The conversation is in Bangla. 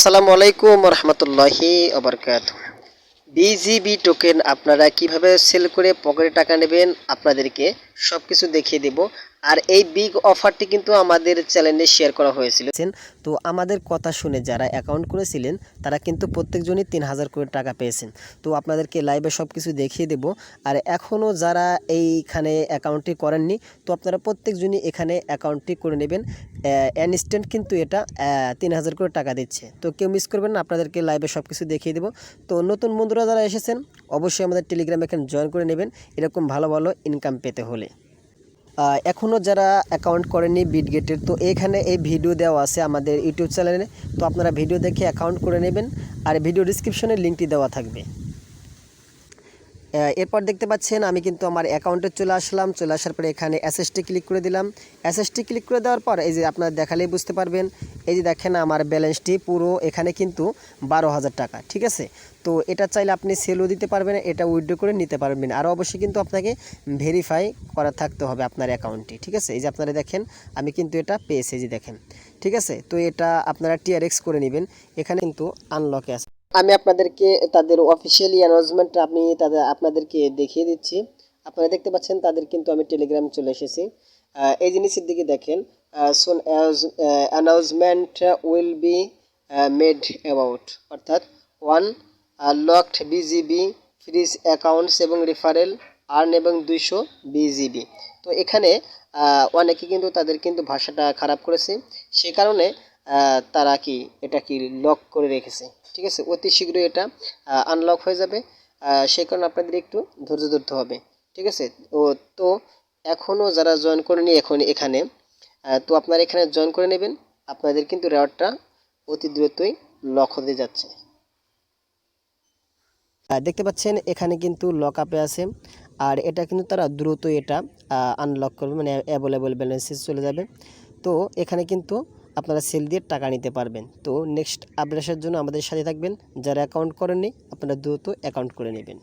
আসসালামু আলাইকুম রহমতুল্লাহি ওবরকাতুহ। বিজিবি টোকেন আপনারা কিভাবে সেল করে পকেটে টাকা নেবেন আপনাদেরকে সব কিছু দেখিয়ে দেব। আর এই বিগ অফারটি কিন্তু আমাদের চ্যানেলে শেয়ার করা হয়েছিল। তো আমাদের কথা শুনে যারা অ্যাকাউন্ট করেছিলেন তারা কিন্তু প্রত্যেকজনই ৩,০০০ করে টাকা পেয়েছেন। তো আপনাদেরকে লাইভে সব কিছু দেখিয়ে দেব। আর এখনও যারা এইখানে অ্যাকাউন্টটি করেননি তো আপনারা প্রত্যেকজনই এখানে অ্যাকাউন্টটি করে নেবেন। ইনস্ট্যান্ট কিন্তু এটা ৩,০০০ করে টাকা দিচ্ছে। তো কেউ মিস করবেন না, আপনাদেরকে লাইভে সব কিছু দেখিয়ে দেবো। তো নতুন বন্ধুরা যারা এসেছেন অবশ্যই আমাদের টেলিগ্রাম এখানে জয়েন করে নেবেন এরকম ভালো ভালো ইনকাম পেতে হলে। এখনও যারা অ্যাকাউন্ট করেনি বিটগেটের তো এখানে এই ভিডিও দেওয়া আছে আমাদের ইউটিউব চ্যানেলে। তো আপনারা ভিডিও দেখে অ্যাকাউন্ট করে নেবেন আর ভিডিও ডিসক্রিপশনে লিঙ্কটি দেওয়া থাকবে। এরপর দেখতে পাচ্ছেন আমি কিন্তু আমার অ্যাকাউন্টে চলে আসলাম। চলে আসার পরে এখানে এসএসটি ক্লিক করে দিলাম। এসএসটি ক্লিক করে দেওয়ার পর এই যে আপনারা দেখালেই বুঝতে পারবেন, এই যে দেখেন আমার ব্যালেন্সটি পুরো এখানে কিন্তু 12,000 টাকা। ঠিক আছে, তো এটা চাইলে আপনি সেলও দিতে পারবেন, এটা উইথড্র করে নিতে পারবেন। আর অবশ্যই কিন্তু আপনাকে ভেরিফাই করা থাকতে হবে আপনার অ্যাকাউন্টটি। ঠিক আছে, এই যে আপনারা দেখেন আমি কিন্তু এটা পেয়েছি, এই যে দেখেন। ঠিক আছে, তো এটা আপনারা টিআরএক্স করে নেবেন। এখানে কিন্তু আনলকে আছে। আমি আপনাদেরকে তাদের অফিসিয়ালি অ্যানাউন্সমেন্ট আপনাদেরকে দেখিয়ে দিচ্ছি। আপনারা দেখতে পাচ্ছেন তাদের কিন্তু আমি টেলিগ্রাম চলে এসেছি। এই জিনিসের দিকে দেখেন, soon announcement will be made about, অর্থাৎ one locked BGB freeze accounts এবং রেফারেল আর্ন এবং 200 বিজিবি। তো এখানে অনেকে কিন্তু তাদের কিন্তু ভাষাটা খারাপ করেছে, সে কারণে তারা কি এটা কি লক করে রেখেছে। ঠিক আছে, অতি শীঘ্রই এটা আনলক হয়ে যাবে। সেই কারণে আপনাদের একটু ধৈর্য ধরতে হবে। ঠিক আছে, তো এখনও যারা জয়েন করেনি এখন এখানে, তো আপনারা এখানে জয়েন করে নেবেন। আপনাদের কিন্তু রেওয়ার্ডটা অতি দ্রুতই লক হতে যাচ্ছে। দেখতে পাচ্ছেন এখানে কিন্তু লক আপে আছে। আর এটা কিন্তু তারা দ্রুত এটা আনলক করবে, মানে অ্যাভেলেবল ব্যালেন্সে চলে যাবে। তো এখানে কিন্তু আপনারা সেল দিয়ে টাকা নিতে পারবেন। তো নেক্সট আপডেটের জন্য আমাদের সাথে থাকবেন। যারা অ্যাকাউন্ট করেননি আপনারা দ্রুত অ্যাকাউন্ট করে নেবেন।